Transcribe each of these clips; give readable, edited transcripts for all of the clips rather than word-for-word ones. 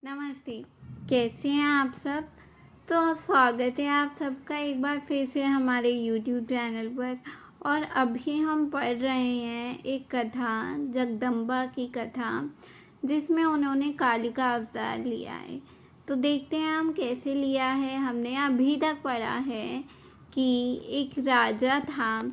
नमस्ते। कैसे हैं आप सब। तो स्वागत है आप सबका एक बार फिर से हमारे YouTube चैनल पर। और अभी हम पढ़ रहे हैं एक कथा, जगदम्बा की कथा, जिसमें उन्होंने कालिका अवतार लिया है। तो देखते हैं हम कैसे लिया है। हमने अभी तक पढ़ा है कि एक राजा था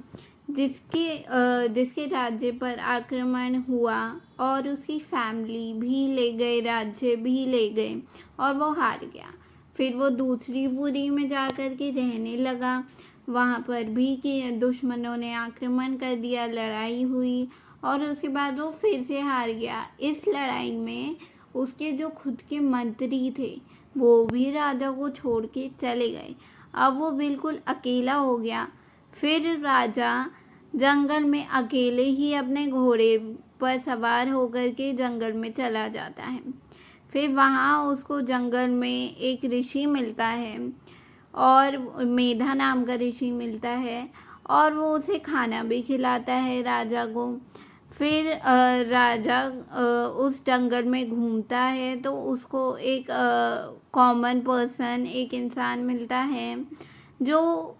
जिसके राज्य पर आक्रमण हुआ और उसकी फैमिली भी ले गए, राज्य भी ले गए और वो हार गया। फिर वो दूसरी पुरी में जा कर के रहने लगा। वहाँ पर भी कि दुश्मनों ने आक्रमण कर दिया, लड़ाई हुई और उसके बाद वो फिर से हार गया। इस लड़ाई में उसके जो खुद के मंत्री थे वो भी राजा को छोड़ के चले गए। अब वो बिल्कुल अकेला हो गया। फिर राजा जंगल में अकेले ही अपने घोड़े पर सवार होकर के जंगल में चला जाता है। फिर वहाँ उसको जंगल में एक ऋषि मिलता है और मेधा नाम का ऋषि मिलता है और वो उसे खाना भी खिलाता है राजा को। फिर राजा उस जंगल में घूमता है तो उसको एक कॉमन पर्सन, एक इंसान मिलता है जो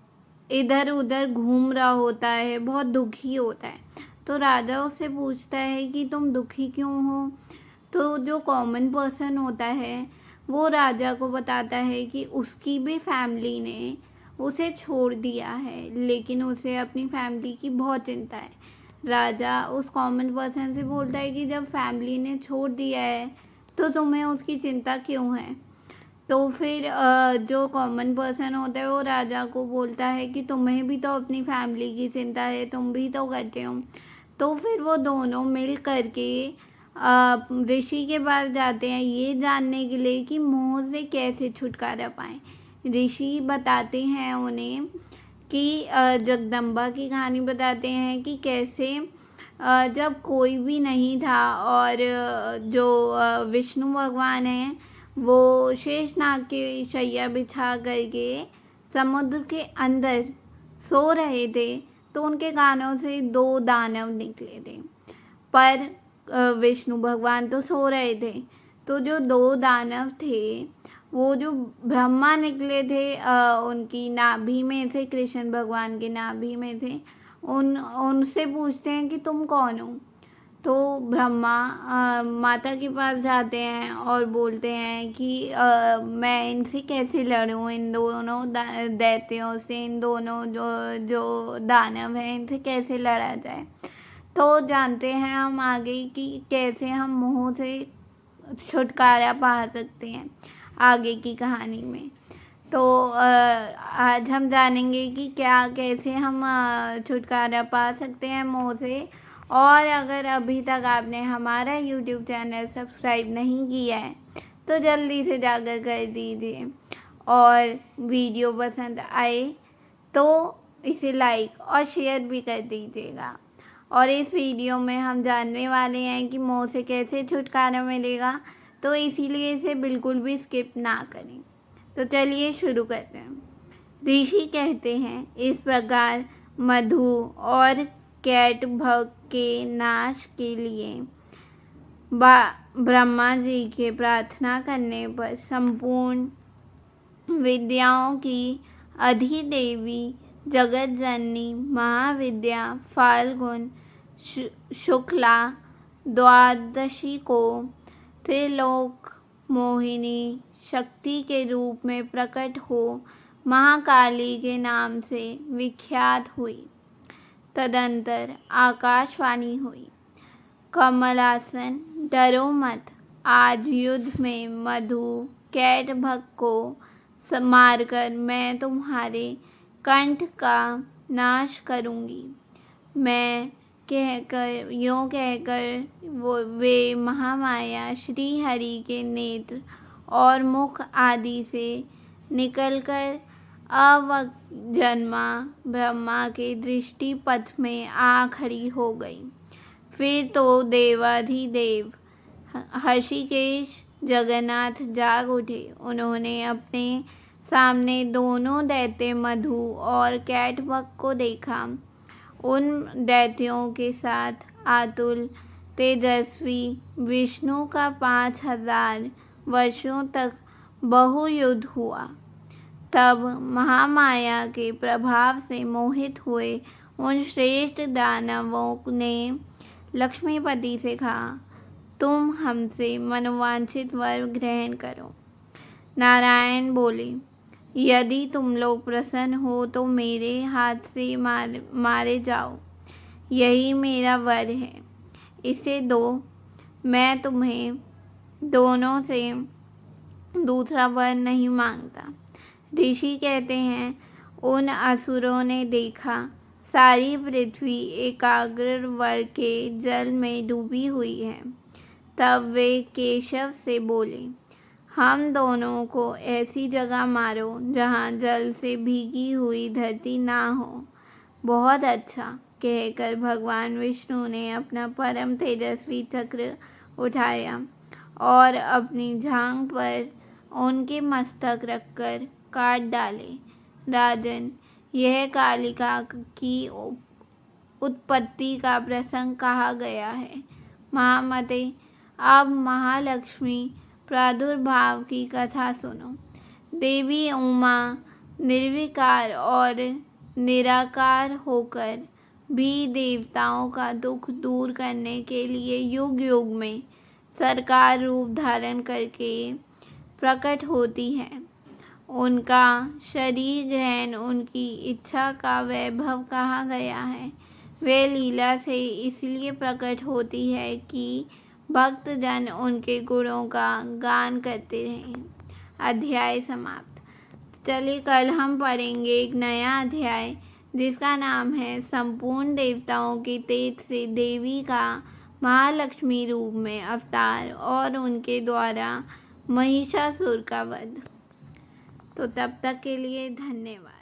इधर उधर घूम रहा होता है, बहुत दुखी होता है। तो राजा उससे पूछता है कि तुम दुखी क्यों हो। तो जो कॉमन पर्सन होता है वो राजा को बताता है कि उसकी भी फैमिली ने उसे छोड़ दिया है, लेकिन उसे अपनी फैमिली की बहुत चिंता है। राजा उस कॉमन पर्सन से बोलता है कि जब फैमिली ने छोड़ दिया है तो तुम्हें उसकी चिंता क्यों है। तो फिर जो कॉमन पर्सन होता है वो राजा को बोलता है कि तुम्हें भी तो अपनी फैमिली की चिंता है, तुम भी तो करते हो। तो फिर वो दोनों मिल करके ऋषि के पास जाते हैं ये जानने के लिए कि मोह से कैसे छुटकारा पाएं। ऋषि बताते हैं उन्हें कि जगदम्बा की कहानी बताते हैं कि कैसे जब कोई भी नहीं था और जो विष्णु भगवान हैं वो शेषनाग की शैया बिछा करके समुद्र के अंदर सो रहे थे तो उनके कानों से 2 दानव निकले थे। पर विष्णु भगवान तो सो रहे थे। तो जो 2 दानव थे वो जो ब्रह्मा निकले थे उनकी नाभि में से, कृष्ण भगवान के नाभि में थे। उनसे पूछते हैं कि तुम कौन हो। तो ब्रह्मा माता के पास जाते हैं और बोलते हैं कि मैं इनसे कैसे लड़ूं, इन दोनों दैत्यों से, इन दोनों जो दानव हैं इनसे कैसे लड़ा जाए। तो जानते हैं हम आगे कि कैसे हम मोह से छुटकारा पा सकते हैं आगे की कहानी में। तो आज हम जानेंगे कि कैसे हम छुटकारा पा सकते हैं मोह से। और अगर अभी तक आपने हमारा YouTube चैनल सब्सक्राइब नहीं किया है तो जल्दी से जाकर कर दीजिए और वीडियो पसंद आए तो इसे लाइक और शेयर भी कर दीजिएगा। और इस वीडियो में हम जानने वाले हैं कि मोह से कैसे छुटकारा मिलेगा, तो इसीलिए इसे बिल्कुल भी स्किप ना करें। तो चलिए शुरू करते हैं। ऋषि कहते हैं इस प्रकार मधु और कैटभ के नाश के लिए ब्रह्मा जी के प्रार्थना करने पर संपूर्ण विद्याओं की अधिदेवी जगत जननी महाविद्या फाल्गुन शुक्ला द्वादशी को त्रिलोक मोहिनी शक्ति के रूप में प्रकट हो महाकाली के नाम से विख्यात हुई। तदंतर आकाशवाणी हुई, कमलासन डरो मत, आज युद्ध में मधु कैटभ को मारकर मैं तुम्हारे कंठ का नाश करूंगी। मैं यूँ कहकर वे महामाया श्री हरि के नेत्र और मुख आदि से निकलकर अवजन्मा ब्रह्मा के दृष्टि पथ में आ खड़ी हो गई। फिर तो देवाधिदेव ऋषिकेश जगन्नाथ जाग उठे। उन्होंने अपने सामने दोनों दैत्य मधु और कैटभ को देखा। उन दैत्यों के साथ अतुल तेजस्वी विष्णु का 5000 वर्षों तक बहुयुद्ध हुआ। तब महामाया के प्रभाव से मोहित हुए उन श्रेष्ठ दानवों ने लक्ष्मीपति से कहा, तुम हमसे मनोवांछित वर ग्रहण करो। नारायण बोले, यदि तुम लोग प्रसन्न हो तो मेरे हाथ से मारे जाओ, यही मेरा वर है, इसे दो। मैं तुम्हें दोनों से दूसरा वर नहीं मांगता। ऋषि कहते हैं, उन असुरों ने देखा सारी पृथ्वी एकाग्र वर के जल में डूबी हुई है। तब वे केशव से बोले, हम दोनों को ऐसी जगह मारो जहाँ जल से भीगी हुई धरती ना हो। बहुत अच्छा कहकर भगवान विष्णु ने अपना परम तेजस्वी चक्र उठाया और अपनी जांघ पर उनके मस्तक रखकर काट डाले। राजन, यह कालिका की उत्पत्ति का प्रसंग कहा गया है। महामते, अब महालक्ष्मी प्रादुर्भाव की कथा सुनो। देवी उमा निर्विकार और निराकार होकर भी देवताओं का दुख दूर करने के लिए युग युग में सरकार रूप धारण करके प्रकट होती है। उनका शरीर ग्रहण उनकी इच्छा का वैभव कहा गया है। वे लीला से इसलिए प्रकट होती है कि भक्तजन उनके गुणों का गान करते रहें। अध्याय समाप्त। चलिए कल हम पढ़ेंगे एक नया अध्याय जिसका नाम है संपूर्ण देवताओं के तेज से देवी का महालक्ष्मी रूप में अवतार और उनके द्वारा महिषासुर का वध। तो तब तक के लिए धन्यवाद।